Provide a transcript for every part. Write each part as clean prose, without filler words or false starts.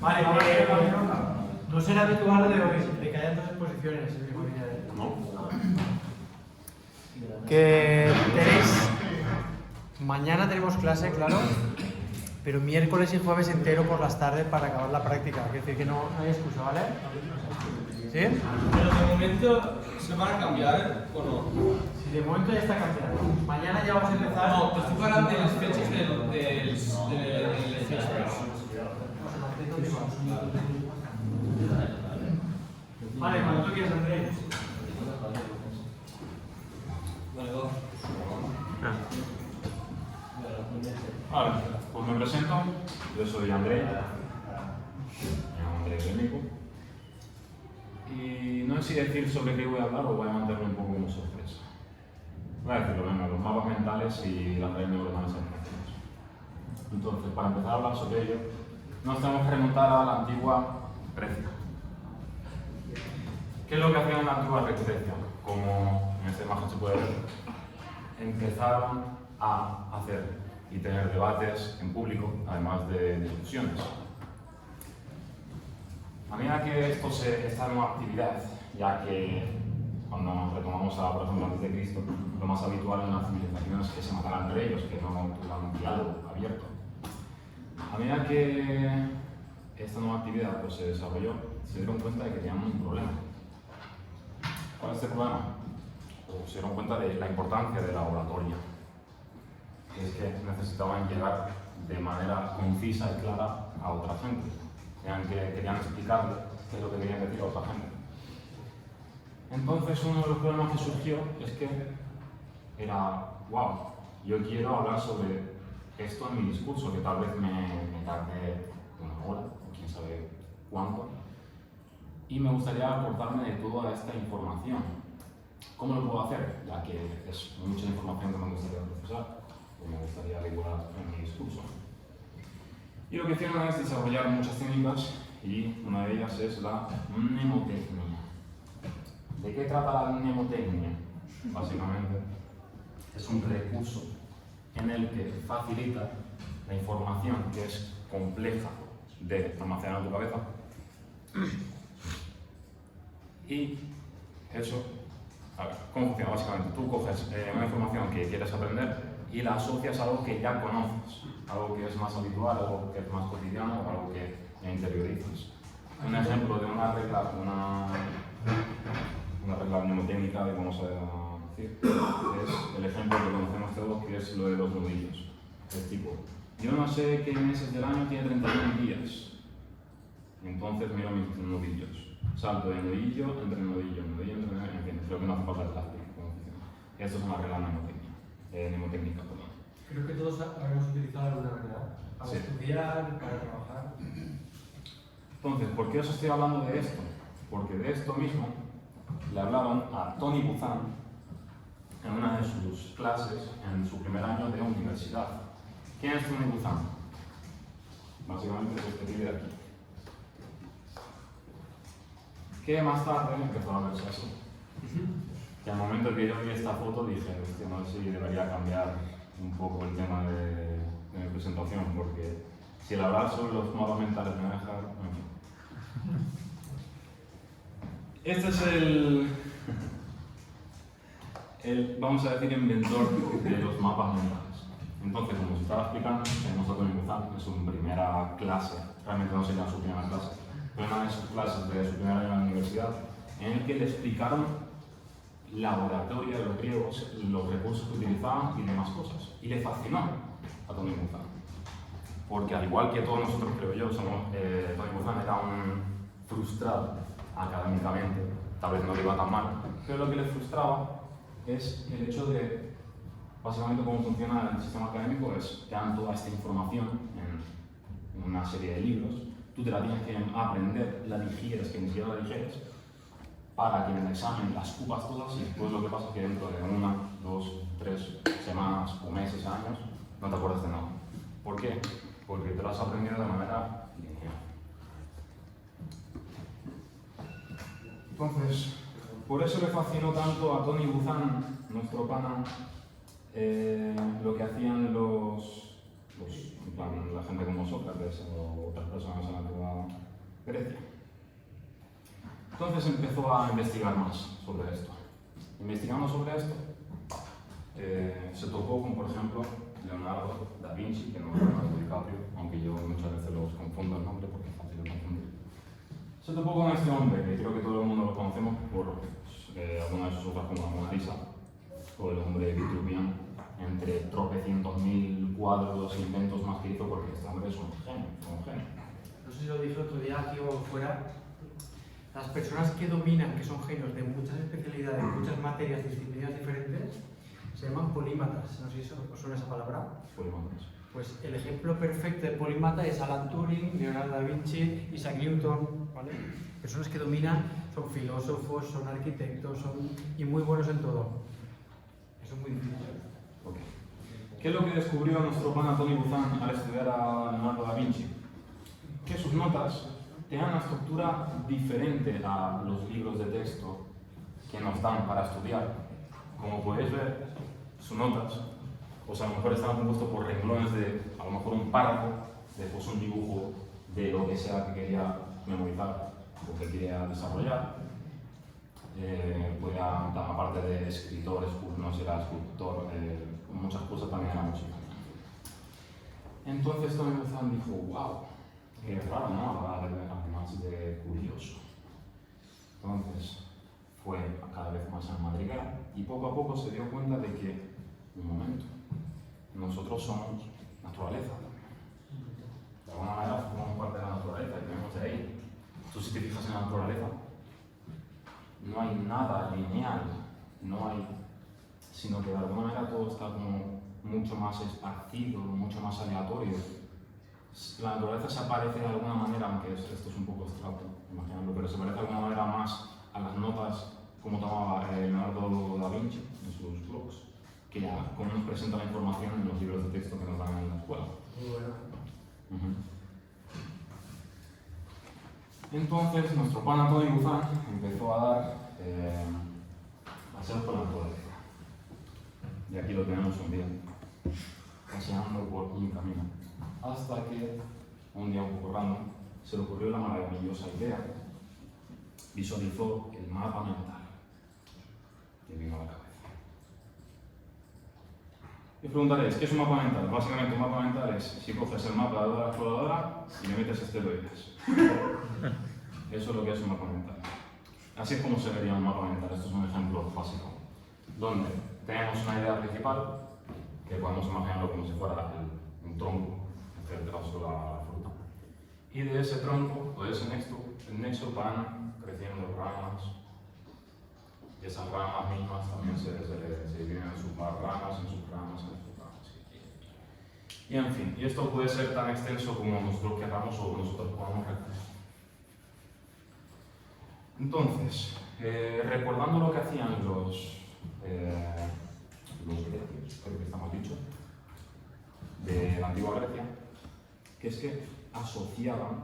Vale, no será habitual de que haya dos exposiciones el mismo día. ¿No? Que tenéis... Mañana tenemos clase, claro, pero miércoles y jueves entero por las tardes para acabar la práctica. Quiere decir que no hay excusa, ¿vale? ¿Sí? Pero de momento se van a cambiar o no. Si de momento ya está cambiando. Mañana ya vamos a empezar. No, te estoy hablando de las fechas del Vale, cuando tú quieras, Andrés. Vale, va. Vale, pues me presento. Yo soy André. Me llamo André Clémico. Y no sé si decir sobre qué voy a hablar o voy a mantenerlo un poco como sorpresa. Voy a decirlo, venga, los mapas mentales y las redes neuronales artificiales. Entonces, para empezar a hablar sobre ello, nos tenemos que remontar a la antigua Grecia. ¿Qué es lo que hacía en la antigua Grecia? Como en esta imagen se puede ver, empezaron a hacer y tener debates en público, además de discusiones. A medida que esto está en una actividad, ya que cuando nos retomamos a, por ejemplo, antes de Cristo, lo más habitual en las civilizaciones es que se mataran entre ellos, que no tuvieran un diálogo abierto. A medida que esta nueva actividad pues, se desarrolló, se dieron cuenta de que tenían un problema. ¿Cuál es este problema? O se dieron cuenta de la importancia de la oratoria. Es que necesitaban llegar de manera concisa y clara a otra gente. Querían explicarle qué es lo que querían decir a otra gente. Entonces uno de los problemas que surgió es que era, wow, yo quiero hablar sobre esto en mi discurso, que tal vez me tarde una hora, o quién sabe cuánto, y me gustaría acordarme de toda esta información. ¿Cómo lo puedo hacer? Ya que es mucha información que me gustaría procesar, o me gustaría regular en mi discurso. Y lo que hicieron es desarrollar muchas técnicas, y una de ellas es la mnemotecnia. ¿De qué trata la mnemotecnia? Básicamente, es un recurso en el que facilita la información que es compleja de almacenar en tu cabeza. Y eso, a ver, ¿cómo funciona? Básicamente, tú coges una información que quieres aprender y la asocias a algo que ya conoces, algo que es más habitual, algo que es más cotidiano, o algo que interiorizas. Un ejemplo de una regla mnemotécnica de cómo se decir, es el ejemplo que conocemos todos, que es lo de los nudillos. Es tipo, yo no sé qué meses del año tiene 31 días, entonces miro mis nudillos. Salto de nudillo, entre nudillo, en fin, creo que no hace falta el plástico. Esto es una regla mnemotécnica, perdón. Creo que todos habremos utilizado alguna regla. Para Sí. estudiar, para trabajar. Entonces, ¿por qué os estoy hablando de esto? Porque de esto mismo le hablaron a Tony Buzan en una de sus clases en su primer año de universidad. ¿Quién es Tony Buzan? Básicamente es este pibe de aquí. Que más tarde empezó a verse así. Que al momento que yo vi esta foto dije, hostia, no sé si debería cambiar un poco el tema de mi presentación, porque si el hablar sobre los mapas mentales me deja... Este es el, vamos a decir, inventor de los mapas mentales. Entonces, como os estaba explicando, tenemos a Tony Buzan en su primera clase, realmente no sería su primera clase, pero una de sus clases de su primer año en la universidad, en el que le explicaron la oratoria de los griegos, los recursos que utilizaban y demás cosas. Y le fascinó a Tony Buzan. Porque al igual que todos nosotros, creo yo, Tony Buzan era un frustrado académicamente, tal vez no le iba tan mal, pero lo que le frustraba es el hecho de, básicamente cómo funciona el sistema académico, es que dan toda esta información en una serie de libros, tú te la tienes que aprender, la digieres, que ni siquiera la digieres, para que en el examen las cupas todas y después lo que pasa es que dentro de 1, 2, 3 semanas o meses, años, no te acuerdas de nada. ¿Por qué? Porque te lo has aprendido de manera lineal. Entonces, por eso le fascinó tanto a Tony Buzan, nuestro pana, lo que hacían la gente como Sócrates o otras personas en la antigua Grecia. Entonces empezó a investigar más sobre esto. Investigando sobre esto, se topó con, por ejemplo, Leonardo da Vinci, que no es Leonardo DiCaprio, aunque yo muchas veces los confundo el nombre porque es fácil de confundir. Se topó con este hombre, que creo que todo el mundo lo conocemos por algunas de sus obras como la Mona Lisa, o el hombre vitruviano, entre tropecientos mil cuadros e inventos más que hizo, porque este hombre es un genio, No sé si lo dije el otro día aquí o fuera. Las personas que dominan, que son genios de muchas especialidades, muchas materias, disciplinas diferentes, se llaman polímatas. No sé si os suena esa palabra. Polímatas. Pues el ejemplo perfecto de polímata es Alan Turing, Leonardo da Vinci, Isaac Newton, ¿vale? Personas que dominan, son filósofos, son arquitectos, y muy buenos en todo. Eso es muy difícil. Okay. ¿Qué es lo que descubrió nuestro pana Tony Buzan al estudiar a Leonardo da Vinci? Que sus notas tenían una estructura diferente a los libros de texto que nos dan para estudiar. Como podéis ver, sus notas, pues a lo mejor estaban compuestos por renglones de, a lo mejor un párrafo, después un dibujo de lo que sea que quería memorizar o que quería desarrollar. Podía, aparte de escritor, no sé, era escultor, muchas cosas también era música. Entonces Tony Buzan dijo, wow, qué raro, ¿no? Además de curioso. Entonces fue cada vez más al madrigal y poco a poco se dio cuenta de que, un momento, nosotros somos naturaleza también. De alguna manera formamos parte de la naturaleza y venimos de ahí. Tú si te fijas en la naturaleza, no hay nada lineal, no hay, sino que de alguna manera todo está como mucho más esparcido, mucho más aleatorio. La naturaleza se parece de alguna manera, aunque esto es un poco abstracto, imaginarlo, pero se parece de alguna manera más a las notas como tomaba Leonardo da Vinci en sus blogs, que a cómo nos presenta la información en los libros de texto que nos dan en la escuela. Muy bueno. Entonces, nuestro pana Tony Buzan empezó a dar paseos por la naturaleza. Y aquí lo tenemos un día, paseando por un camino. Hasta que, un día un poco random, se le ocurrió la maravillosa idea, visualizó el mapa mental que vino a la cabeza. Y preguntaréis, ¿qué es un mapa mental? Básicamente un mapa mental es si coges el mapa de la exploradora y le metes esteroides. Eso es lo que es un mapa mental. Así es como se vería un mapa mental. Esto es un ejemplo básico. Donde tenemos una idea principal, que podemos imaginarlo como si fuera un tronco, en este caso la fruta. Y de ese tronco, o de ese nexo van creciendo ramas. Y esas ramas mismas también se dividen en subarramas, en subramas, en subramas. Y en fin, y esto puede ser tan extenso como nosotros queramos o nosotros podamos recurrir. Entonces, recordando lo que hacían los grecios, creo que estamos dicho, de la antigua Grecia, que es que asociaban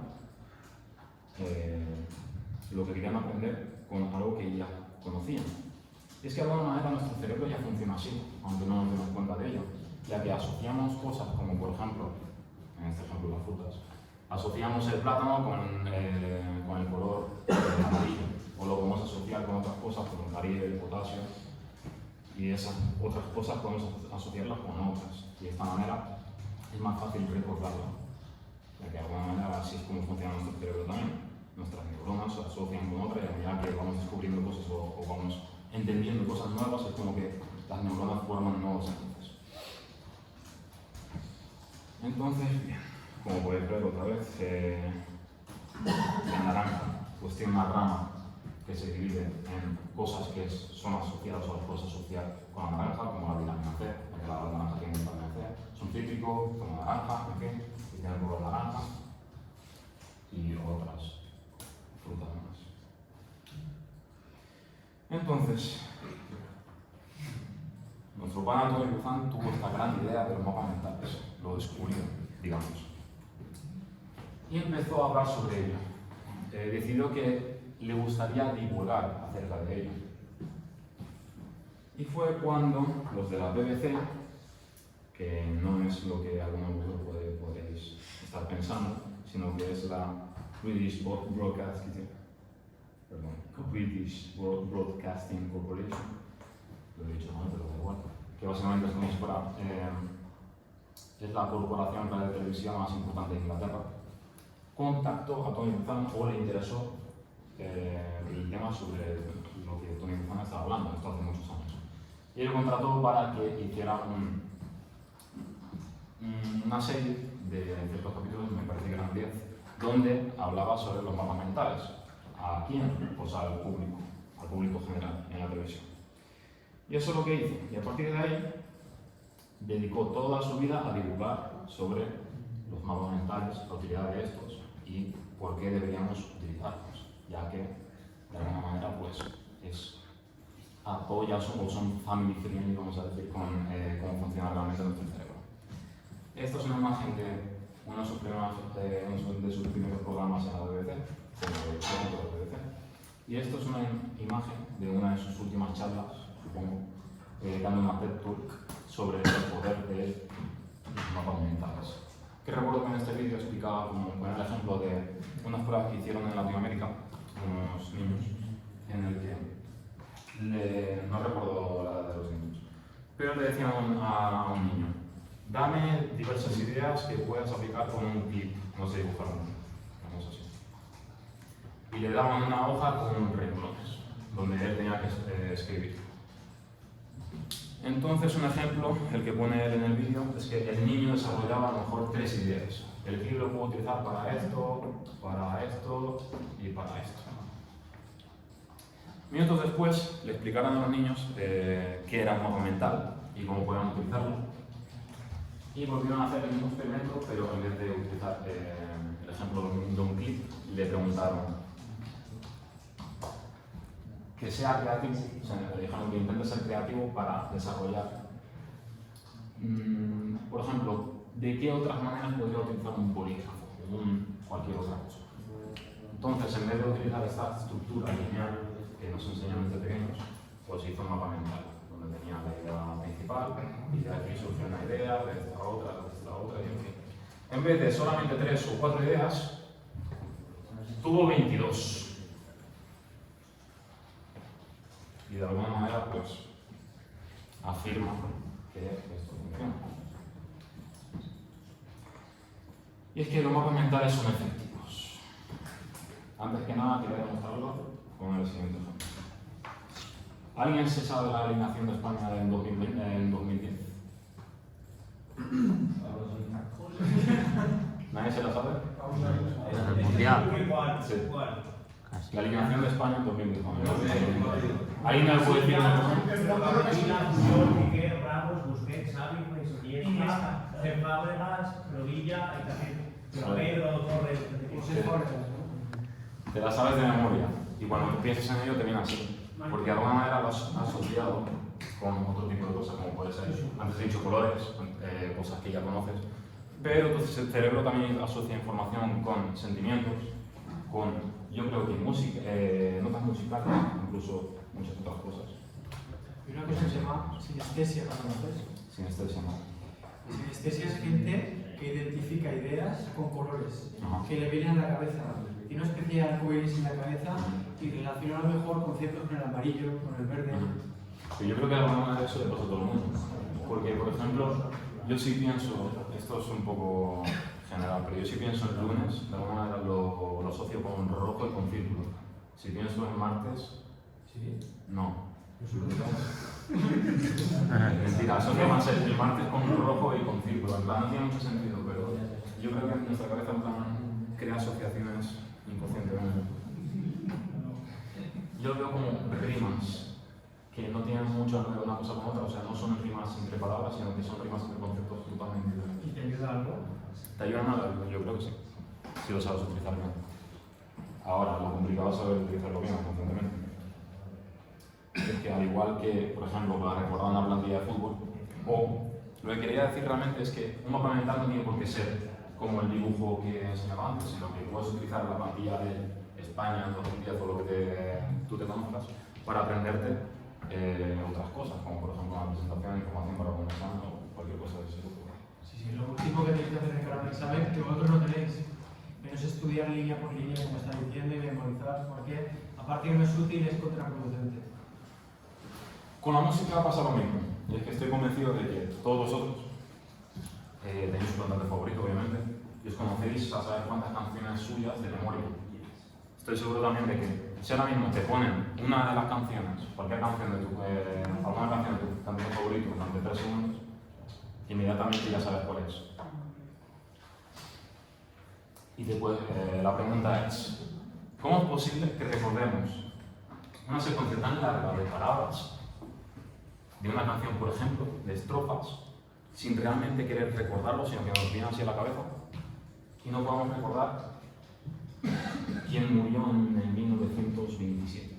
lo que querían aprender con algo que ya conocían. Es que de alguna manera nuestro cerebro ya funciona así, aunque no nos demos cuenta de ello, ya que asociamos cosas como, por ejemplo, en este ejemplo las frutas, asociamos el plátano con el color amarillo, o lo podemos asociar con otras cosas como el caribe, el potasio, y esas otras cosas podemos asociarlas con otras, y de esta manera es más fácil recordarlo, ya que de alguna manera así es como funciona nuestro cerebro también. Nuestras neuronas se asocian con otras y a medida que vamos descubriendo cosas o vamos entendiendo cosas nuevas, es como que las neuronas forman nuevos enlaces. Entonces, bien, como podéis ver otra vez, la naranja pues tiene una rama que se divide en cosas que son asociadas o las puedes asociar con la naranja, como la vitamina C, porque la naranja tiene vitamina C, es un cítrico como naranja, en fin, y tiene el color naranja, y otras frutas más. Entonces, nuestro pana Tony Buzan tuvo esta gran idea de los mapas mentales, lo descubrió, digamos, y empezó a hablar sobre ello. Decidió que le gustaría divulgar acerca de ello. Y fue cuando los de la BBC, que no es lo que algunos de vosotros podéis estar pensando, sino que es la Broadcasting Corporation, lo he dicho mal, pero da igual, que básicamente es como si fuera, es la corporación de televisión más importante de Inglaterra, contactó a Tony Buzan o le interesó el tema sobre lo que Tony Buzan estaba hablando, esto hace muchos años. Y lo contrató para que hiciera una serie de ciertos capítulos, me parece que eran 10, donde hablaba sobre los mapas mentales. ¿A quién? Pues al público general en la televisión. Y eso es lo que hizo. Y a partir de ahí dedicó toda su vida a divulgar sobre los mapas mentales, la utilidad de estos y por qué deberíamos utilizarlos, ya que de alguna manera pues apoya o son family friendly, vamos a decir, con cómo funciona realmente nuestro cerebro. Esta es una imagen de uno de sus primeros programas en la BBC, y esto es una imagen de una de sus últimas charlas, supongo, dando una TED Talk sobre el poder de los mapas mentales. Que recuerdo que en este vídeo explicaba como el ejemplo de unas pruebas que hicieron en Latinoamérica, unos niños, en el que no recuerdo la edad de los niños, pero le decían a un niño: dame diversas ideas que puedas aplicar con un clip, no sé dibujar una cosa así. Y le daban una hoja con renglones, donde él tenía que escribir. Entonces, un ejemplo, el que pone él en el vídeo, es que el niño desarrollaba a lo mejor 3 ideas. El clip lo puedo utilizar para esto y para esto. Minutos después, le explicaron a los niños qué era un mapa mental y cómo podían utilizarlo. Y volvieron a hacer el mismo experimento, pero en vez de utilizar el ejemplo de un clip, le preguntaron que sea creativo, o sea, le dijeron que intente ser creativo para desarrollar, por ejemplo, de qué otras maneras podría utilizar un bolígrafo o cualquier otra cosa. Entonces, en vez de utilizar esta estructura lineal que nos enseñan desde pequeños, pues hizo un mapa mental, donde tenía la idea principal, y de aquí surgió una idea, de esta otra, y en fin. En vez de solamente 3 o 4 ideas, tuvo 22. Y de alguna manera, pues, afirma que esto funciona. Y es que los mapas mentales son efectivos. Antes que nada, quería demostrarlo con el siguiente ejemplo. ¿Alguien se sabe la alineación de España en 2010? ¿Nadie se la sabe? En el Mundial. Sí. La alineación de España en 2010. ¿Alguien me lo puede decir? Piqué, Ramos, Busquets, Xavi, Iniesta, Fábregas, Rodilla y también Pedro, Torres. Te la sabes de memoria y cuando piensas en ello te viene así. Porque de alguna manera lo has asociado con otro tipo de cosas, como puede ser, antes he dicho colores, cosas que ya conoces. Pero entonces el cerebro también asocia información con sentimientos, con, yo creo que música, notas musicales, incluso muchas otras cosas. Y una cosa que se llama sinestesia, ¿la conoces? Sinestesia, ¿no? Sinestesia es gente que identifica ideas con colores, Ajá. que le vienen a la cabeza. Tiene una especie de arcoíris en la cabeza y relaciona a lo mejor conceptos con el amarillo, con el verde. Sí, yo creo que de alguna manera eso le pasa a todo el mundo. Porque, por ejemplo, yo sí pienso, esto es un poco general, pero yo sí pienso en lunes, de alguna manera lo asocio con rojo y con círculo. Si pienso en martes, ¿Sí? no. Mentira, asocio más el martes con rojo y con círculo. En plan, no tiene mucho sentido, pero yo creo que en nuestra cabeza en plan, crea asociaciones inconscientemente. Yo veo como rimas que no tienen mucho que ver una cosa con otra, o sea, no son rimas entre palabras, sino que son rimas entre conceptos totalmente diferentes. ¿Y te ayuda algo? ¿Te ayudan a algo? Yo creo que sí, si lo sabes utilizar bien. Ahora, lo complicado es saber utilizarlo bien constantemente. Es que al igual que, por ejemplo, para recordar una plantilla de fútbol, o lo que quería decir realmente es que un mapa mental no tiene por qué ser como el dibujo que enseñaba antes, sino que puedes utilizar la plantilla de España en 2010 o lo que tú te conozcas para aprenderte otras cosas, como por ejemplo una presentación de información para un examen o cualquier cosa de ese tipo. Sí, lo último que tenéis que hacer de cara al examen, que vosotros no tenéis. En no es estudiar línea por línea, como está diciendo, y memorizar, porque aparte que no es útil, es contraproducente. Con la música pasa lo mismo. Y es que estoy convencido de que todos vosotros tenéis un cantante favorito, obviamente, y os conocéis a saber cuántas canciones suyas de memoria. Estoy seguro también de que si ahora mismo te ponen una de las canciones, cualquier canción de alguna canción de tu cantante favorito durante 3 segundos, inmediatamente ya sabes cuál es. Y después la pregunta es, ¿cómo es posible que recordemos una secuencia tan larga de palabras de una canción, por ejemplo, de estrofas, sin realmente querer recordarlo, sino que nos viene así a la cabeza, y no podamos recordar quién murió en 1927?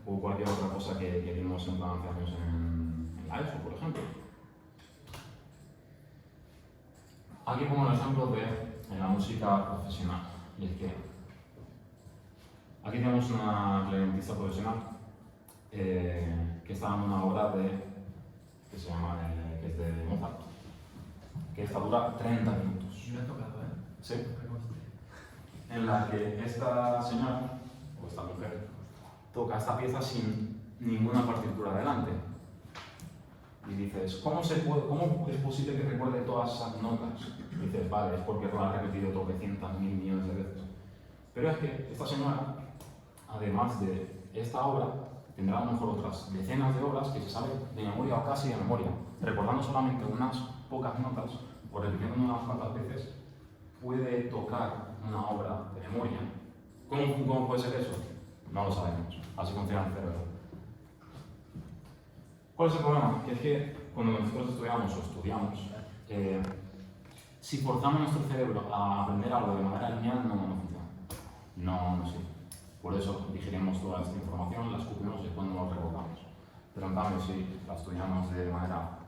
O cualquier otra cosa que vimos en plan hace años en la ESO, por ejemplo. Aquí pongo el ejemplo de la música profesional, y es que aquí tenemos una clarinetista profesional que está dando una obra que se llama, que es de Mozart, que esta dura 30 minutos. Me ha tocado, ¿eh? Sí. En la que esta señora, o esta mujer, toca esta pieza sin ninguna partitura delante. Y dices, ¿cómo es posible que recuerde todas esas notas? Y dices, vale, es porque lo ha repetido tropecientas mil millones de veces. Pero es que esta señora, además de esta obra, tendrá a lo mejor otras decenas de obras que se sabe de memoria o casi de memoria, recordando solamente unas pocas notas o repitiendo unas cuantas veces, puede tocar una obra de memoria. ¿Cómo puede ser eso? No lo sabemos. Así funciona el cerebro. ¿Cuál es el problema? Que es que cuando nosotros estudiamos, si forzamos nuestro cerebro a aprender algo de manera lineal, no funciona. No sirve. Por eso digerimos toda esta información, la escupimos y después no la recordamos. Pero en cambio, si la estudiamos de manera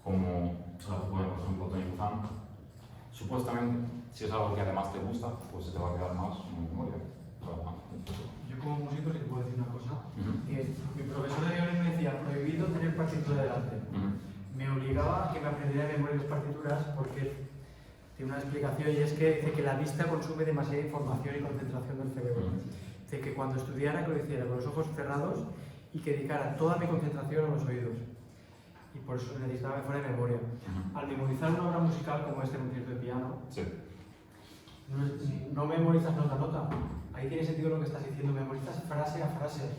como por ejemplo Tony Buzan, supuestamente, si es algo que además te gusta, pues se te va a quedar más en memoria. Yo como músico sí que puedo decir una cosa, que mi profesor de violín me decía, prohibido tener partitura delante. Me obligaba a que me aprendiera de memoria las partituras porque tiene una explicación, y es que dice que la vista consume demasiada información y concentración del cerebro. Dice que cuando estudiara, que lo hiciera con los ojos cerrados y que dedicara toda mi concentración a los oídos. Y por eso necesitaba que fuera de memoria. Al memorizar una obra musical como este concierto de piano, sí. no memorizas nota a nota. Ahí tiene sentido lo que estás diciendo, memorizas frase a frase.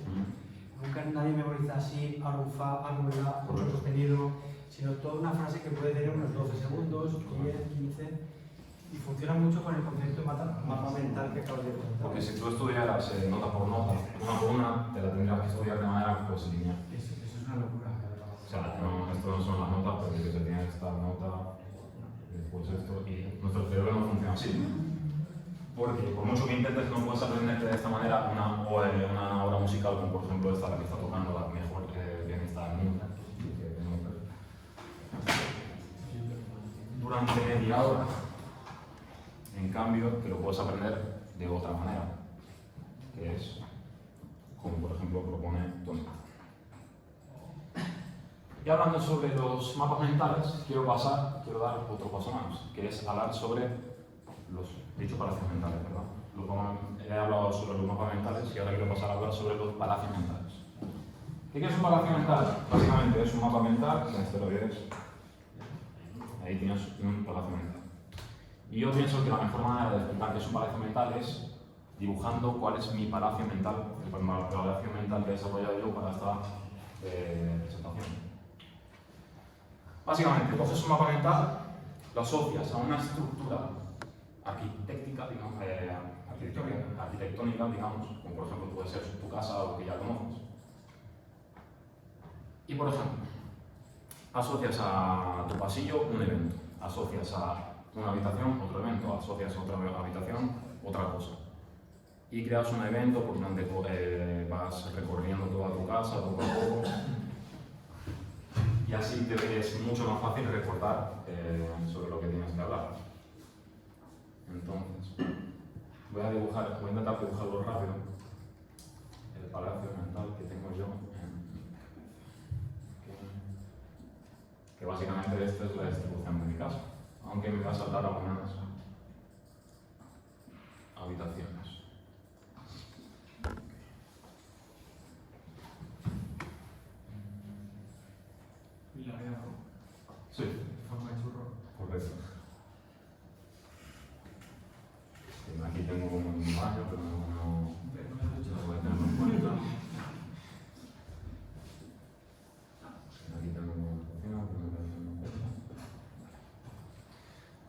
Nunca nadie memoriza así, algo fa, algo la, mucho sostenido, sino toda una frase que puede tener unos 12 segundos, 10, 15, y funciona mucho con el concepto de mapa mental que acabas de comentar. Porque si tú estudiaras nota por nota, una por una, te la tendrías que estudiar de manera pues lineal. Eso es una locura. O sea, esto no son las notas, pero que se tiene esta nota, después esto, y nuestro cerebro no funciona así. Porque por mucho que intentes, no puedes aprender de esta manera una obra musical, como por ejemplo esta, la que está tocando la mejor pianista del mundo. Durante media hora. En cambio, te lo puedes aprender de otra manera, que es como por ejemplo propone Tony. Y hablando sobre los mapas mentales, quiero dar otro paso más, que es hablar sobre los palacios mentales, ¿verdad? He hablado sobre los mapas mentales y ahora quiero pasar a hablar sobre los palacios mentales. ¿Qué es un palacio mental? Básicamente es un mapa mental, que en este lo ves, ahí tienes un palacio mental. Y yo pienso que la mejor manera de explicar qué es un palacio mental es dibujando cuál es mi palacio mental, el palacio mental que he desarrollado yo para esta presentación. Básicamente, coges un mapa mental, lo asocias a una estructura arquitectónica, digamos, como por ejemplo puede ser tu casa o que ya conoces. Y por ejemplo, asocias a tu pasillo un evento, asocias a una habitación otro evento, asocias a otra habitación otra cosa. Y creas un evento por donde vas recorriendo toda tu casa poco a poco. Y así te es mucho más fácil recordar sobre lo que tienes que hablar. Entonces, voy a intentar dibujarlo rápido. El palacio mental que tengo yo. Que básicamente esta es la distribución de mi casa. Aunque me va a saltar algunas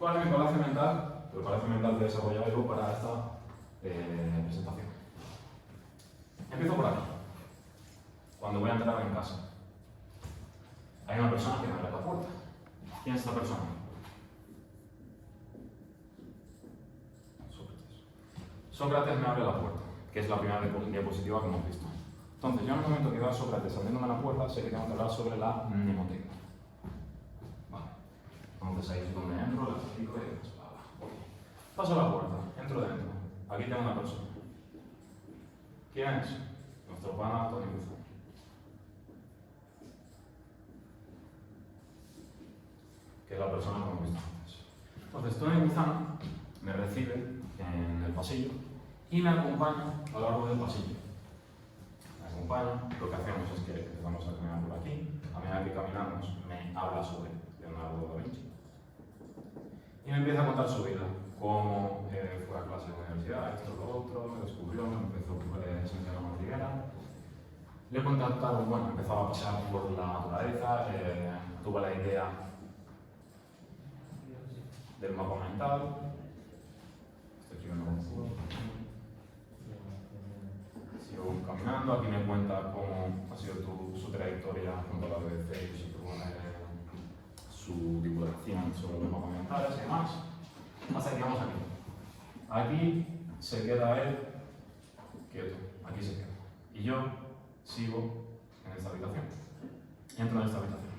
¿Cuál es mi palacio mental? El palacio mental que he desarrollado yo para esta presentación. Empiezo por aquí. Cuando voy a entrar en casa, hay una persona que me abre la puerta. ¿Quién es esta persona? Sócrates. Sócrates me abre la puerta, que es la primera diapositiva que hemos visto. Entonces, yo en el momento que veo a Sócrates abriéndome la puerta, sé que tengo que hablar sobre la mnemoteca. Vale. Entonces ahí es donde entro, la explico y demás. Paso la puerta, entro dentro. Aquí tengo una persona. ¿Quién es? Nuestro pana Tony Buzan. Que es la persona que hemos visto antes. Entonces, Tony Buzan me recibe en el pasillo y me acompaña a lo largo del pasillo. Me acompaña, lo que hacemos es que vamos a caminar por aquí. A medida que caminamos, me habla sobre Leonardo da Vinci. Y me empieza a contar su vida, cómo fue a clase en la universidad, esto, lo otro, me descubrió, me empezó a enseñar la madriguera. Le he contactado, bueno, empezaba a pasear por la naturaleza, tuve la idea del mapa mental. Estoy escribiendo un poco. Sigo caminando, aquí me cuenta cómo ha sido su trayectoria junto a la BBC y su divulgación sobre los mapas mentales y demás. Hasta que llegamos aquí. Aquí se queda él quieto, aquí se queda. Y yo sigo en esta habitación. Entro en esta habitación.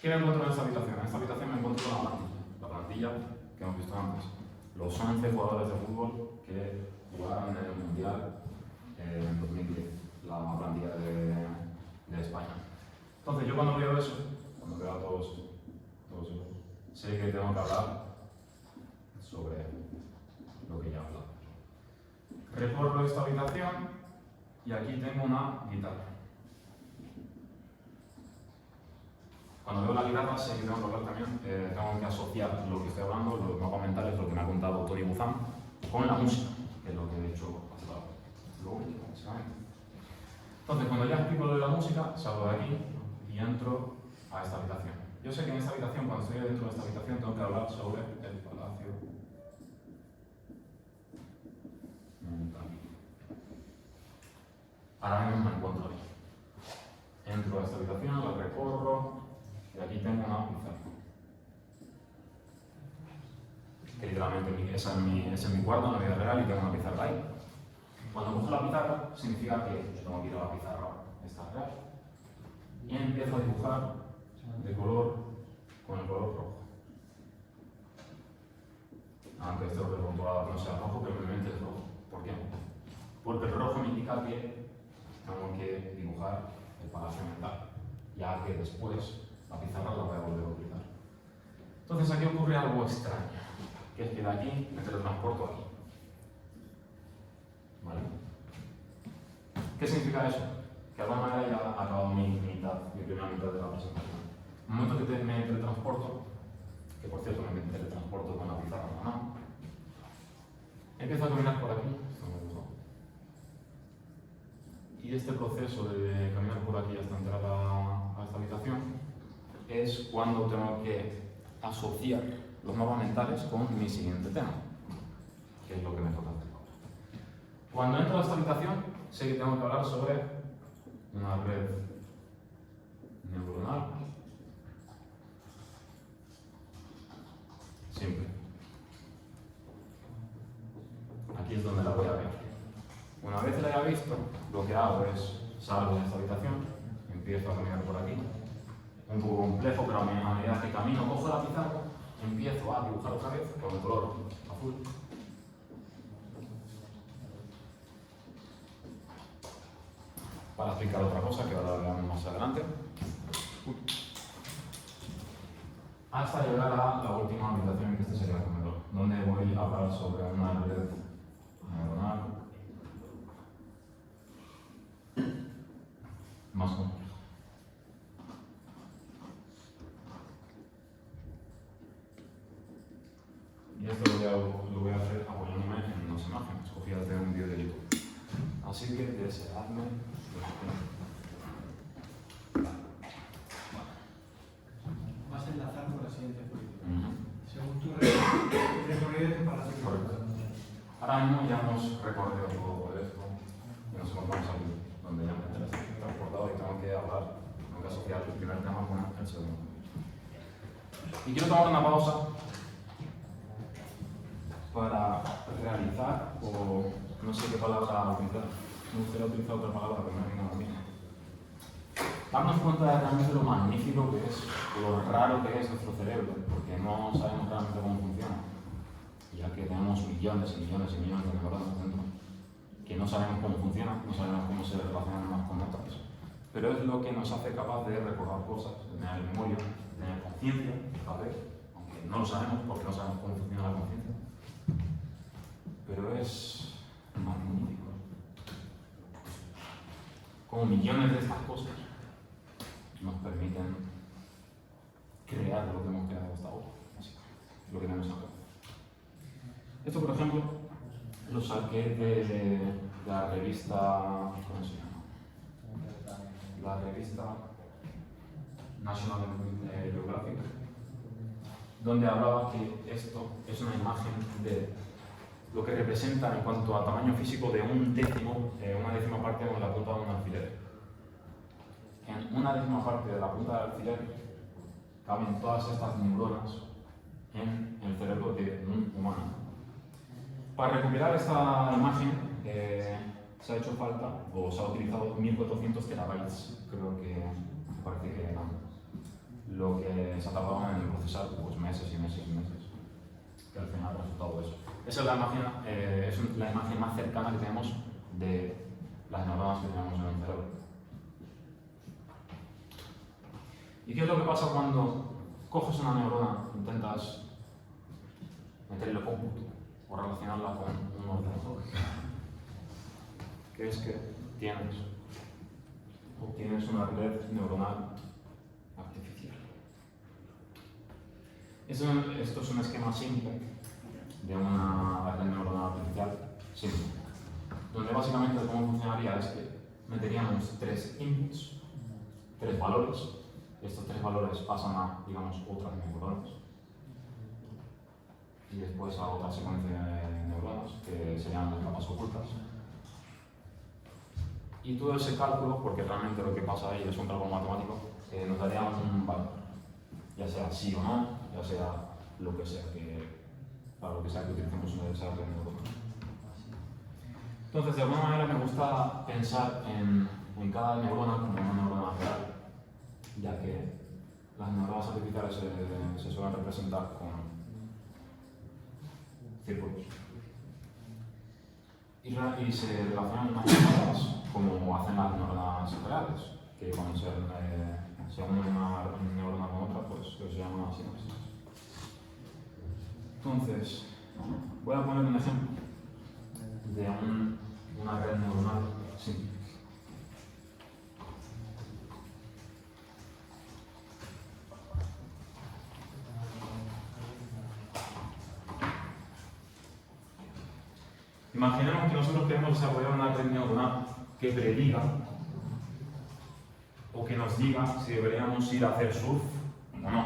¿Qué me encuentro en esta habitación? En esta habitación me encuentro con la plantilla que hemos visto antes. Los 11 jugadores de fútbol que jugaron en el Mundial en 2010, la plantilla de España. Entonces yo cuando veo eso, cuando veo a todos ellos, sé que tengo que hablar sobre lo que ya he hablado. Recorro esta habitación y aquí tengo una guitarra. Cuando veo la guitarra sé que tengo que hablar también, tengo que asociar lo que estoy hablando, los mapas mentales, lo que me ha contado Tony Buzan, con la música, que es lo que he hecho hasta luego, básicamente. Entonces, cuando ya explico lo de la música, salgo de aquí y entro a esta habitación. Yo sé que en esta habitación, cuando estoy dentro de esta habitación, tengo que hablar sobre el palacio mental. Ahora mismo me encuentro ahí. Entro a esta habitación, la recorro y aquí tengo una pizarra. Que literalmente ese es mi cuarto en la vida real y tengo una pizarra ahí. Cuando cojo la pizarra, significa que tengo que ir a la pizarra esta real. Y empiezo a dibujar con el color rojo. Aunque esto lo que no sea rojo, pero mi mente es rojo. ¿Por qué? Porque el rojo me indica que tengo que dibujar el palacio mental, ya que después la pizarra la voy a volver a utilizar. Entonces aquí ocurre algo extraño, que es que de aquí me teletransporto aquí. ¿Vale? ¿Qué significa eso? Que de alguna manera ya ha acabado mi primera mitad de la presentación. En el momento que me teletransporto, que por cierto me teletransporto con la pizarra en la mano, empiezo a caminar por aquí. Y este proceso de caminar por aquí hasta entrar a esta habitación es cuando tengo que asociar los mapas mentales con mi siguiente tema, que es lo que me toca hacer ahora. Cuando entro a esta habitación, sé que tengo que hablar sobre una red neuronal simple. Aquí es donde la voy a ver. Una vez la haya visto, lo que hago es salgo de esta habitación, empiezo a caminar por aquí, un poco complejo, pero a medida que camino, cojo la pizarra, empiezo a dibujar otra vez con el color azul. Para explicar otra cosa que ahora veamos más adelante. Hasta llegar a la última habitación, que este sería el comedor, donde voy a hablar sobre una red neuronal más compleja. Y esto lo voy a hacer apoyándome en unas imágenes cogidas de un vídeo de YouTube. Así que deseadme Vas a enlazar con la siguiente política. suerte. Según tu regla, Ahora mismo ya hemos recorrido todo esto y nos encontramos aquí, donde ya me he transportado y tengo que hablar, tengo que asociar el primer tema con el segundo. Y quiero tomar una pausa para realizar, o no sé qué palabra utilizar, me gustaría utilizar otra palabra que me venga a mí. Darnos cuenta de realmente lo magnífico que es, lo raro que es nuestro cerebro, porque no sabemos realmente cómo funciona, ya que tenemos millones y millones y millones de neuronas dentro, que no sabemos cómo funcionan, no sabemos cómo se relacionan unas con otras, pero es lo que nos hace capaz de recordar cosas, de tener memoria, de tener conciencia, tal vez, aunque no lo sabemos porque no sabemos cómo funciona la conciencia, pero es magnífico. Como millones de estas cosas nos permiten crear lo que hemos creado hasta ahora, lo que tenemos acá. Esto, por ejemplo, lo saqué de la revista, ¿cómo se llama? La revista National Geographic, donde hablaba que esto es una imagen de lo que representa en cuanto a tamaño físico de una décima parte con la punta de un alfiler. En una décima parte de la punta del alfiler caben todas estas neuronas en el cerebro de un humano. Para recuperar esta imagen se ha hecho falta, o se ha utilizado 1400 terabytes, creo que me parece que eran lo que se ha tardado en procesar pues, meses y meses y meses, que al final ha resultado eso. Esa es la imagen más cercana que tenemos de las neuronas que tenemos en el cerebro. ¿Y qué es lo que pasa cuando coges una neurona e intentas meterle cómputo o relacionarla con un ordenador? Que es que obtienes una red neuronal artificial. Esto es un esquema simple de una red neuronal artificial simple, donde básicamente cómo funcionaría es que meteríamos 3 inputs, 3 valores. Estos 3 valores pasan a, digamos, otras neuronas y después a otra secuencia de neuronas que serían las capas ocultas. Y todo ese cálculo, porque realmente lo que pasa ahí es un cálculo matemático, nos daría un valor, ya sea sí o no, ya sea lo que sea para lo que sea que utilicemos esa red neuronal. Entonces, de alguna manera me gusta pensar en cada neurona como una neurona real, ya que las neuronas artificiales se suelen representar con círculos y se relacionan más como hacen las neuronas reales, que cuando se une una neurona con otra, pues se llama sinapsis. Entonces, voy a poner un ejemplo de una red neuronal simple. Imaginemos que nosotros queremos desarrollar una red neuronal que prediga o que nos diga si deberíamos ir a hacer surf o no.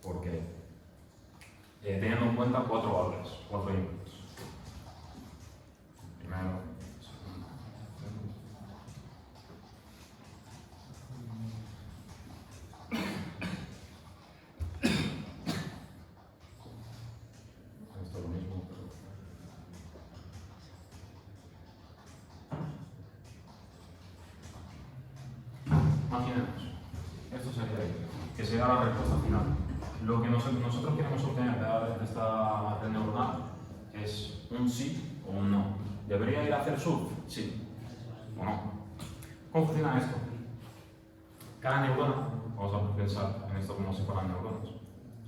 Porque teniendo en cuenta 4 valores, 4 inputs. Primero, segundo, esto es lo mismo, pero imaginemos, esto sería que será la respuesta final. Lo que nosotros queremos obtener de esta red neuronal es un sí o un no. ¿Debería ir a hacer surf? Sí o no. ¿Cómo funciona esto? Cada neurona, vamos a pensar en esto como si fueran neuronas,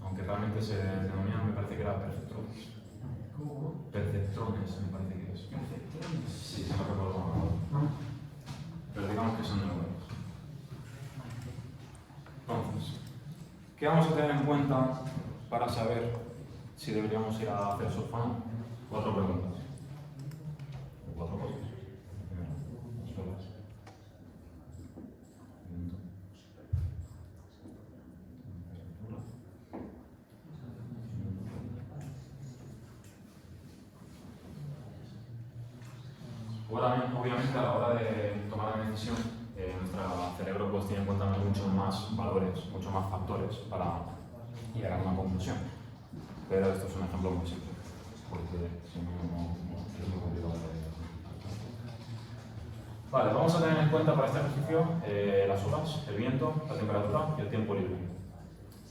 aunque realmente se denominan, me parece que era perceptrones. Perceptrones, me parece que es. ¿Perceptrones? Sí, no recuerdo mal. Pero digamos que son neuronas. Entonces, ¿qué vamos a tener en cuenta para saber si deberíamos ir a hacer surf o no? 4 preguntas. 4 cosas. Primero, las horas. Viento. Temperatura. Obviamente, a la hora de tomar una decisión, nuestro cerebro pues, tiene en cuenta muchos más valores, muchos más factores para llegar a una conclusión. Pero esto es un ejemplo muy simple, porque si no, es muy complicado de... Vale, vamos a tener en cuenta para este ejercicio las horas, el viento, la temperatura y el tiempo libre.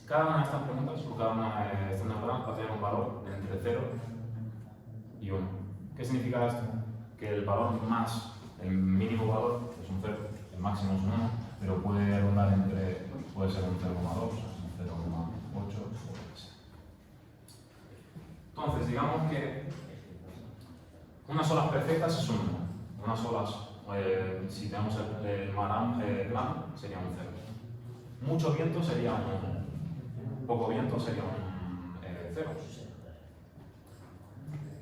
Cada una de estas preguntas, o cada una de estas preguntas va a tener un valor entre 0 y 1. ¿Qué significa esto? Que el valor más, el mínimo valor es un 0, el máximo es un 1, pero puede rondar entre, puede ser un 0,2, un 0,8 o lo que sea. Entonces, digamos que unas olas perfectas es un 1, unas olas, si tenemos el mar plano, sería un 0. Mucho viento sería un 1, poco viento sería un 0.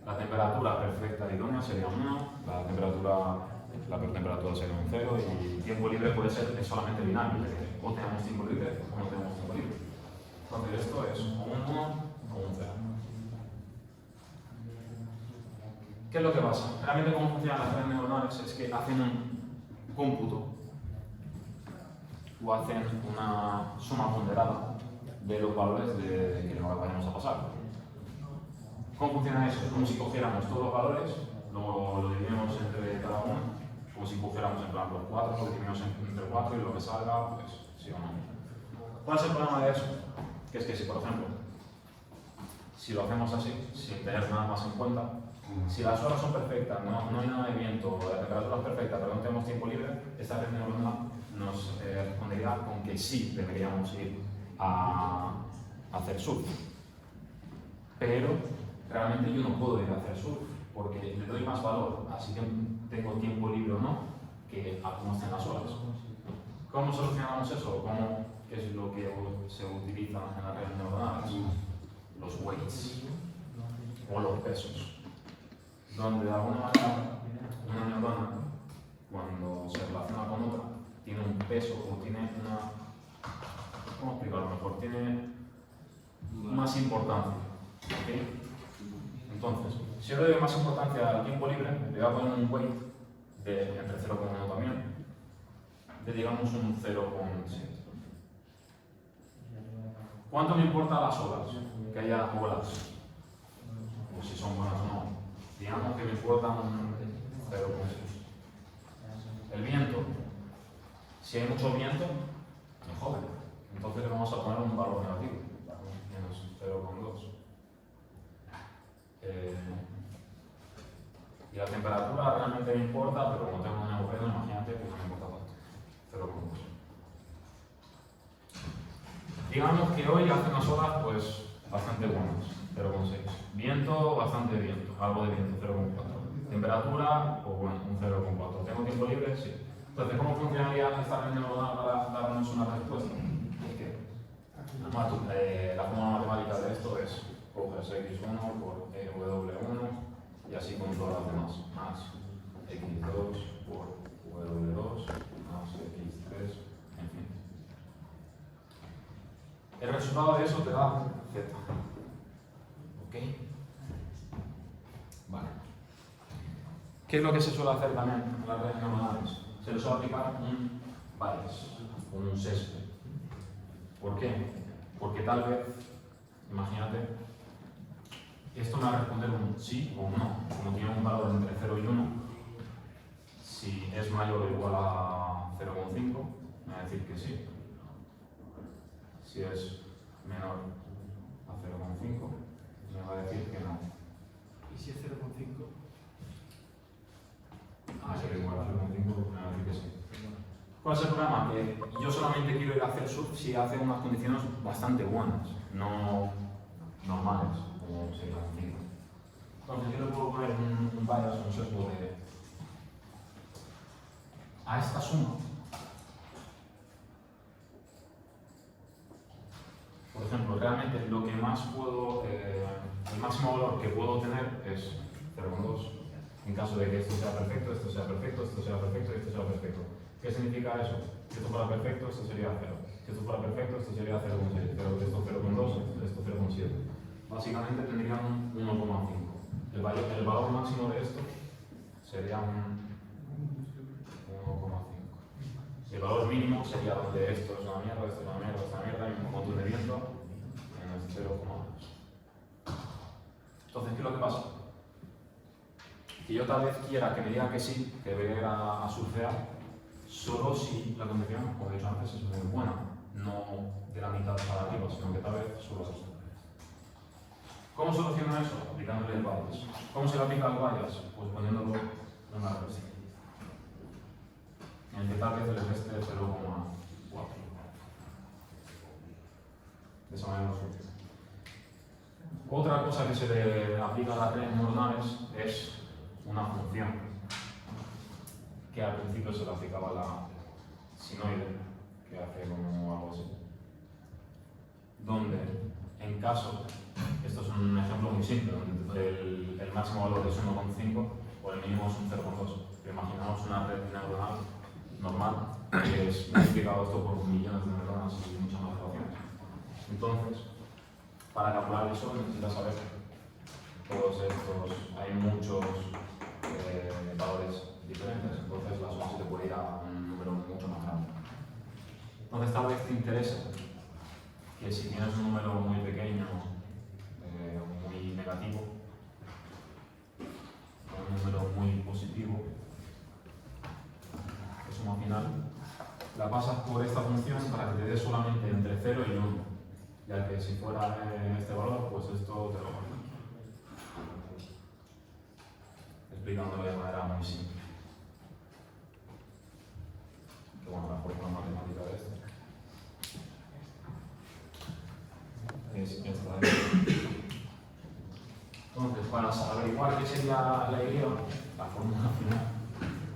La temperatura perfecta y idónea sería un 1, la temperatura sería un 0 y tiempo libre puede ser solamente binario, o tenemos tiempo libre o no tenemos tiempo libre. Entonces esto es o un 1 o un 0. ¿Qué es lo que pasa? Realmente cómo funcionan las redes neuronales es que hacen un cómputo o hacen una suma ponderada de los valores que nos vayamos a pasar. ¿Cómo funciona eso? Es como si cogiéramos todos los valores, lo dividimos entre cada uno, como si cogiéramos en plan los 4, lo dividimos entre 4 y lo que salga, pues sí o no. ¿Cuál es el problema de eso? Que es que si, por ejemplo, si lo hacemos así, sin tener nada más en cuenta, si las horas son perfectas, no hay nada de viento, la temperatura es perfecta, pero no tenemos tiempo libre, esta red neuronal nos respondería con que sí deberíamos ir a hacer surf. Pero realmente yo no puedo ir a hacer surf porque le doy más valor a si tengo tiempo libre o no que a cómo estén las horas. ¿Cómo solucionamos eso? ¿Qué es lo que se utiliza en las redes neuronales? Los weights o los pesos. Donde de alguna manera una neurona, cuando se relaciona con otra, tiene un peso o tiene una... ¿Cómo explicarlo mejor? Tiene más importancia. ¿Okay? Entonces, si yo le doy más importancia al tiempo libre, le voy a poner un weight de entre 0,1 también, de digamos un 0,7. ¿Cuánto me importa las horas? Que haya horas. O si son buenas o no. Digamos que me importa un 0,6. El viento. Si hay mucho viento, me jode. Entonces le vamos a poner un valor negativo, menos 0,2. Y la temperatura realmente me importa, pero como tengo un agujero, imagínate, pues no me importa tanto. 0,2. Digamos que hoy hace unas horas pues bastante buenas, 0,6. Viento, bastante viento, algo de viento, 0,4. Temperatura, pues bueno, un 0,4. ¿Tengo tiempo libre? Sí. Entonces, ¿cómo funcionaría esta red neuronal para darnos una respuesta? Es que la fórmula matemática de esto es coges x1 por w1 y así con todas las demás, más x2 por w2 más x3, en fin. El resultado de eso te da z. ¿Ok? Vale. ¿Qué es lo que se suele hacer también en las redes neuronales? Se les suele aplicar un bias, un sesgo. ¿Por qué? Porque tal vez, imagínate, esto me va a responder un sí o un no. Como tiene un valor entre 0 y 1, si es mayor o igual a 0,5, me va a decir que sí. Si es menor a 0,5, me va a decir que no. ¿Y si es 0,5? Si es igual a 0,5, me va a decir que sí. ¿Cuál es el problema? Que yo solamente quiero ir a hacer surf si hace unas condiciones bastante buenas, no normales, como sería un 5. Entonces yo le puedo poner un bias, un sesgo a esta suma. Por ejemplo, realmente lo que más puedo, el máximo valor que puedo tener es 0,2. En caso de que esto sea perfecto, esto sea perfecto, esto sea perfecto y esto sea perfecto. ¿Qué significa eso? Si esto fuera perfecto, esto sería 0. Si esto fuera perfecto, esto sería 0,6. Pero esto 0,2, esto 0,7. Básicamente tendrían un 1,5. El valor máximo de esto sería un 1,5. Y el valor mínimo sería donde esto es una mierda, esto es una mierda, esto es una mierda, y un montón de viento en el 0,2. Entonces, ¿qué es lo que pasa? Que yo tal vez quiera que me diga que sí, que voy a ir a surfear, solo si la condición, como he dicho antes, es muy buena, no de la mitad para arriba, sino que tal vez solo es eso. ¿Cómo soluciona eso? Aplicándole el bias. ¿Cómo se le aplica el bias? Pues poniéndolo en una revista. En el que tal vez el reste es 0,4. De esa manera no funciona. Otra cosa que se le aplica a las redes neuronales es una función que al principio se le aplicaba a la sinoide, que hace como algo así. Donde, en caso, esto es un ejemplo muy simple, donde el máximo valor es 1,5 o el mínimo es un 0,2. Pero imaginamos una red neuronal normal, que es multiplicado esto por millones de neuronas y muchas más relaciones. Entonces, para calcular eso necesitas saber todos estos, hay muchos valores diferentes, entonces la suma se te puede ir a un número mucho más grande. Entonces tal vez te interesa que si tienes un número muy pequeño, muy negativo, o un número muy positivo, que suma final, la pasas por esta función para que te dé solamente entre 0 y 1, ya que si fuera este valor, pues esto te lo va a dar. Explicándolo de manera muy simple. Que bueno, la fórmula matemática de esto es esta de aquí. Entonces, para averiguar qué sería la Y, la fórmula final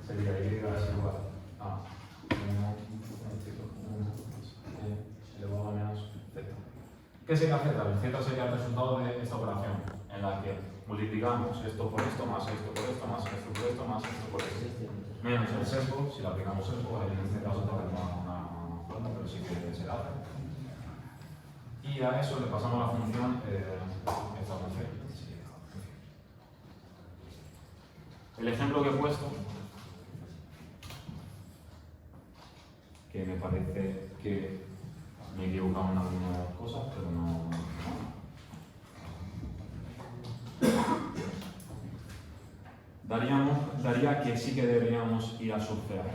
sería Y es igual a 1 elevado a menos z. ¿Qué sería z? El z sería el resultado de esta operación, en la que multiplicamos esto por esto, más esto por esto, más esto por esto, más esto por esto. Menos el sesgo, si le aplicamos sesgo, en este caso tenemos una planta, pero sí que se hace. Y a eso le pasamos la función, esta función. El ejemplo que he puesto, que me parece que me he equivocado en algunas cosas, pero no. Daría que sí que deberíamos ir a surfear,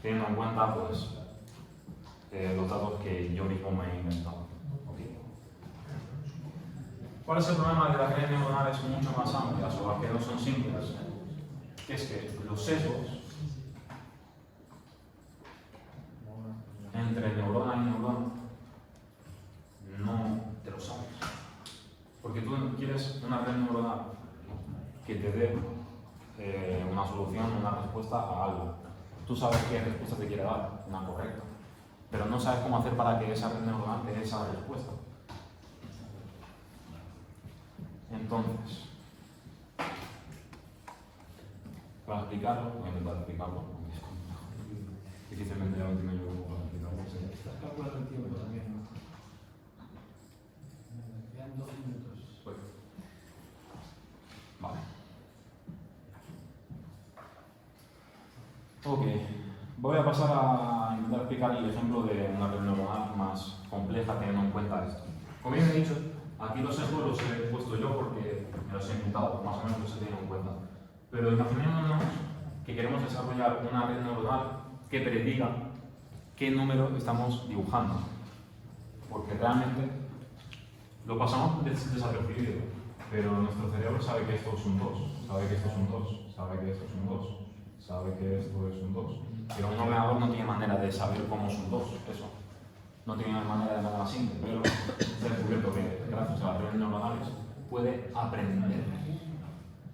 teniendo en cuenta pues, los datos que yo mismo me he inventado. ¿Okay? ¿Cuál es el problema de las redes neuronales mucho más amplias o las que no son simples? Que es que los sesgos entre neurona y neurona no te lo sabes. Porque tú quieres una red neuronal que te dé una solución, una respuesta a algo. Tú sabes qué respuesta te quiere dar, una correcta, pero no sabes cómo hacer para que esa red neuronal te dé esa respuesta. Entonces, para explicarlo, voy a intentar explicarlo. Difícilmente lo entiendo yo para explicarlo. Estás calculando el tiempo también, ¿no? Quedan 2 minutos. Pues, vale. Ok, voy a pasar a intentar explicar el ejemplo de una red neuronal más compleja teniendo en cuenta esto. Como bien he dicho, aquí los sesgos los he puesto yo porque me los he inventado, más o menos los he tenido en cuenta. Pero imaginémonos que queremos desarrollar una red neuronal que prediga qué número estamos dibujando. Porque realmente lo pasamos desapercibido, pero nuestro cerebro sabe que esto es un 2, sabe que esto es un 2, sabe que esto es un 2. Sabe que esto es un 2. Pero un ordenador no tiene manera de saber cómo es un 2, eso. No tiene manera de nada simple, pero se ha descubierto que gracias a las redes neuronales puede aprender.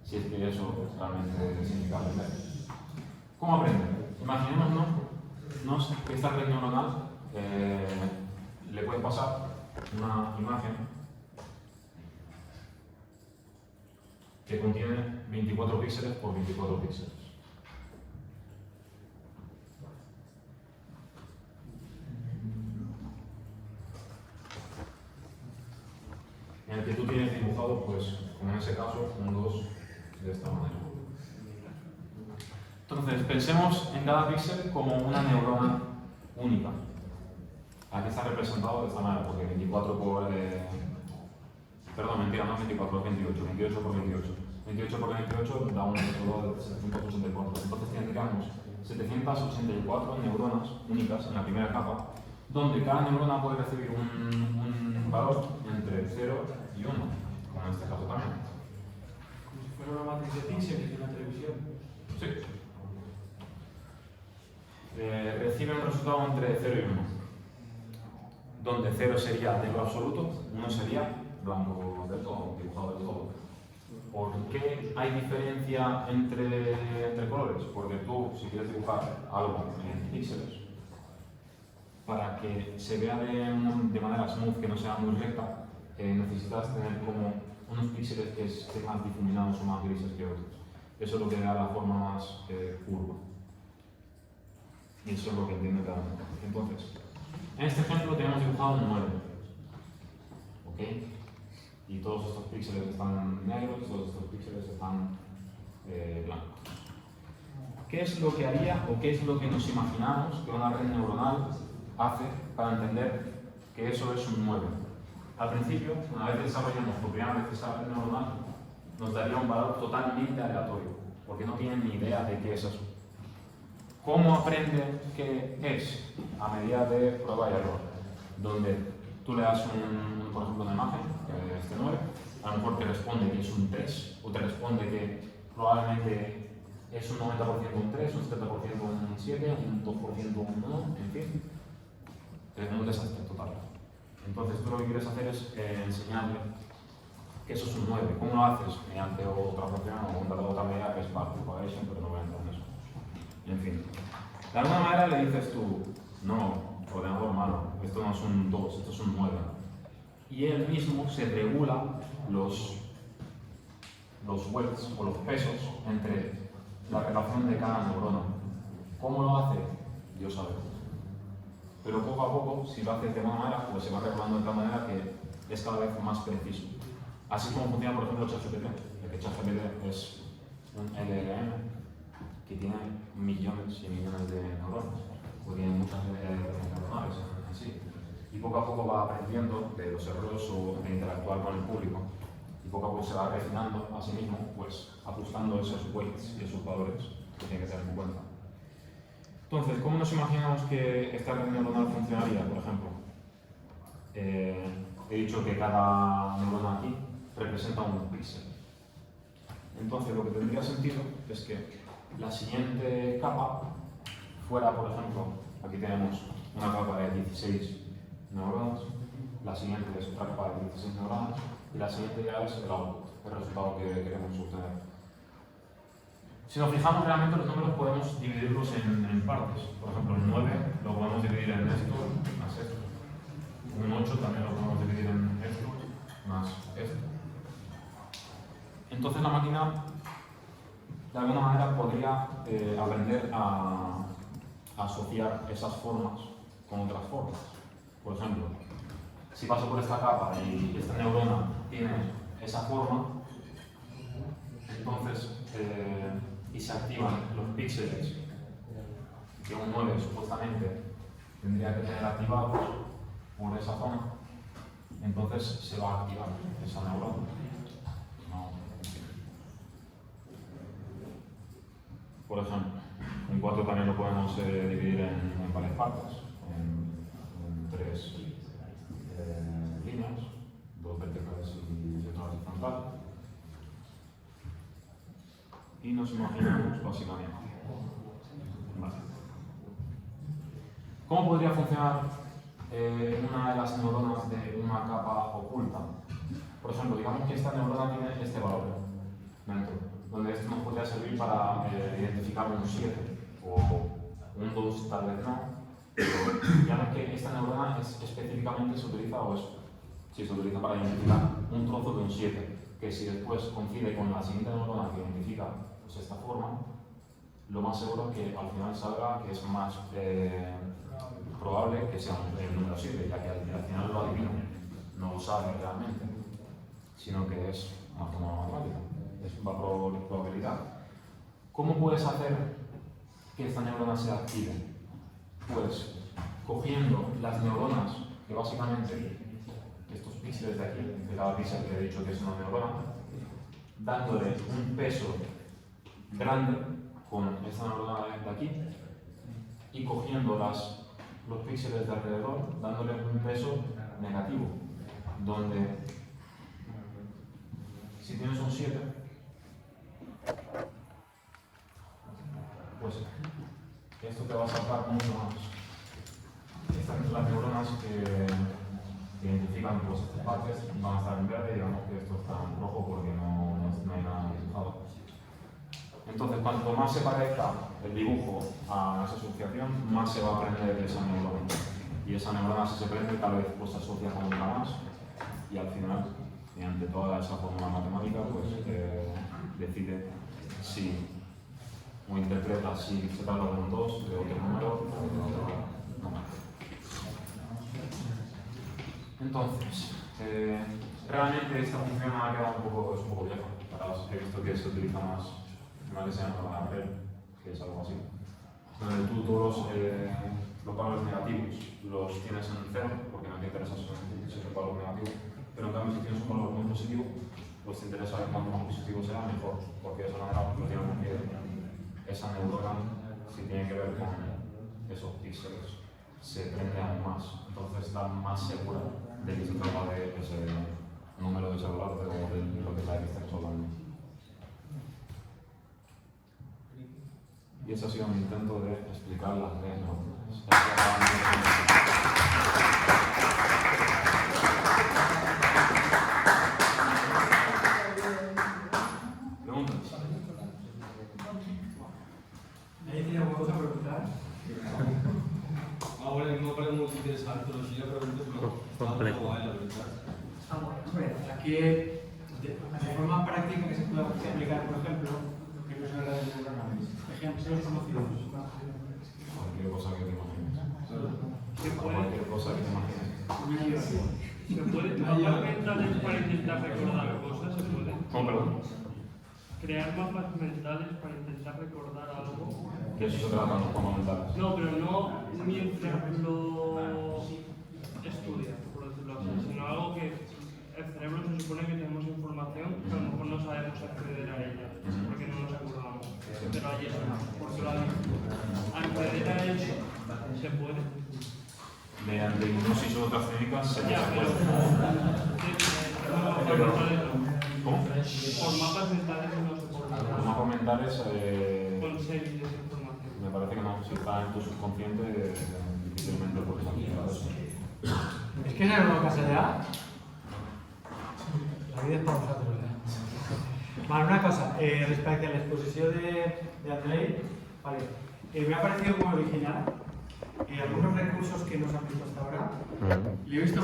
Si es que eso realmente significa aprender. ¿Cómo aprende? Imaginémonos que esta red neuronal le puede pasar una imagen que contiene 24 píxeles por 24 píxeles. En el que tú tienes dibujado, pues, como en ese caso, un 2 de esta manera. Entonces, pensemos en cada píxel como una neurona única. Aquí está representado de esta manera, porque 24 por... perdón, mentira, no es 24, es 28. 28 por 28. 28 por 28 da un método de 784. Entonces tendríamos 784 neuronas únicas en la primera capa, donde cada neurona puede recibir un valor entre 0 y 1, como en este caso también. Como si fuera una matriz de píxeles de una televisión. Sí. Recibe un resultado entre 0 y 1, donde 0 sería negro absoluto, 1 sería blanco del todo, dibujado del todo. ¿Por qué hay diferencia entre colores? Porque tú, si quieres dibujar algo en píxeles, para que se vea de manera smooth, que no sea muy recta, necesitas tener como unos píxeles que estén más difuminados o más grises que otros. Eso es lo que da la forma más curva. Y eso es lo que entiende cada uno. Entonces, en este ejemplo tenemos dibujado un 9. ¿Ok? Y todos estos píxeles están negros y todos estos píxeles están blancos. ¿Qué es lo que haría o qué es lo que nos imaginamos que una red neuronal hace para entender que eso es un 9? Al principio, una vez desarrollamos por primera vez esa red neuronal, nos daría un valor totalmente aleatorio, porque no tienen ni idea de qué es eso. ¿Cómo aprende qué es? A medida de prueba y error, donde tú le das, por ejemplo, una imagen, este 9, a lo mejor te responde que es un 3, o te responde que probablemente es un 90% un 3, un 70% un 7, un 2% un 1, en fin. Es un desastre total. Entonces tú lo que quieres hacer es enseñarle que eso es un 9. ¿Cómo lo haces? Mediante otra función o otra medida que es path propagation, pero no voy a entrar en eso. En fin. De alguna manera le dices tú, no, ordenador malo, esto no es un 2, esto es un 9. Y él mismo se regula los weights o los pesos entre la relación de cada neurona. ¿Cómo lo hace? Dios sabe. Pero poco a poco, si lo hace de una manera, pues se va regulando de tal manera que es cada vez más preciso. Así como funciona, por ejemplo, ChatGPT. Que ChatGPT es un LLM que tiene millones y millones de neuronas, o tiene muchas redes neuronales en sí. Y poco a poco va aprendiendo de los errores o de interactuar con el público. Y poco a poco se va refinando a sí mismo, pues ajustando esos weights y esos valores que tiene que tener en cuenta. Entonces, ¿cómo nos imaginamos que esta red neuronal funcionaría, por ejemplo? He dicho que cada neurona aquí representa un píxel. Entonces, lo que tendría sentido es que la siguiente capa fuera, por ejemplo, aquí tenemos una capa de 16 neuronas, la siguiente es otra capa de 16 neuronas, y la siguiente ya es el output, el resultado que queremos obtener. Si nos fijamos realmente los números podemos dividirlos en partes. Por ejemplo, el 9 lo podemos dividir en esto más esto. Un 8 también lo podemos dividir en esto más esto. Entonces la máquina de alguna manera podría aprender a asociar esas formas con otras formas. Por ejemplo, si paso por esta capa y esta neurona tiene esa forma, entonces y se activan los píxeles que un 9 supuestamente tendría que tener activados por esa zona, entonces se va a activar esa neurona. Por ejemplo, en 4 también lo podemos dividir en varias partes, en 3 líneas, 2 verticales y otra horizontal. Y nos imaginamos básicamente. Vale. ¿Cómo podría funcionar una de las neuronas de una capa oculta? Por ejemplo, digamos que esta neurona tiene este valor dentro, donde esto nos podría servir para identificar un 7 o un 2 tal vez no, pero digamos que esta neurona específicamente se utiliza, se utiliza para identificar un trozo de un 7, que si después coincide con la siguiente neurona que identifica pues, esta forma, lo más seguro es que al final salga que es más probable que sea el número 7, ya que al final lo adivina, no lo sabe realmente, sino que es más como matemática. Va por probabilidad. ¿Cómo puedes hacer que esta neurona se active? Pues cogiendo las neuronas, que básicamente estos píxeles de aquí, de cada píxel que he dicho que es una neurona, dándole un peso grande con esta neurona de aquí y cogiendo los píxeles de alrededor, dándole un peso negativo, donde si tienes un 7, pues esto te va a sacar mucho más. Estas son las neuronas que identifican pues, estas partes, van a estar en verde, digamos que esto está en rojo porque no hay nada dibujado. Entonces, cuanto más se parezca el dibujo a esa asociación, más se va a aprender de esa neurona. Y esa neurona, si se prende, tal vez pues, se asocia con una más y al final, mediante toda esa fórmula matemática, pues decide si o interpreta si se trata de un 2, de otro número o de otro número. Entonces, realmente esta función ha quedado es un poco vieja. Ahora he visto que se utiliza más una que se llama APREL, que es algo así. Donde tú todos los valores negativos los tienes en 0, porque no te interesa si es un valor negativo, pero en cambio si tienes un valor muy positivo, pues te interesa ver cuanto más positivo sea, mejor, porque de esa manera pues, digamos que esa neurona, si tiene que ver con esos píxeles, se prende aún más. Entonces está más segura de que se trata de ese número de celular o de lo que es la que estamos hablando. Y ese ha sido mi intento de explicar las redes neuronales. ¿Preguntas? ¿Alguien tiene alguna cosa a preguntar? Ahora me parece muy interesante, pero si yo pregunto, Complejo. la verdad. Hombre, aquí de forma práctica que se pueda aplicar, por ejemplo, que no se habla de neuronas. Ejemplos conocidos. Cualquier cosa que te imagines. Cualquier cosa que te imagines. ¿Se puede? ¿Mapas mentales para intentar recordar cosas? ¿Se puede? ¿Cómo, perdón? ¿Crear mapas mentales para intentar recordar algo? De eso se tratan los mapas mentales. No, pero no mientras lo estudia, por decirlo así, sino algo que el cerebro se supone que tenemos información, pero a lo mejor no sabemos acceder a ella, porque no nos acordamos. Pero ahí está, porque lo acceder a eso se puede. Mediante hipnosis o otras técnicas se Ya, puede. pero ¿Cómo? por mapas mentales no se puede. Los mapas mentales, Conseguir esa información. me parece que no. Si está en tu subconsciente, difícilmente puedes activar eso. Es que no es pasa ya. La vida es para vosotros, ¿eh? Vale, una cosa, respecto a la exposición de Andrei, vale, me ha parecido muy original. Algunos recursos que nos han visto hasta ahora, y he visto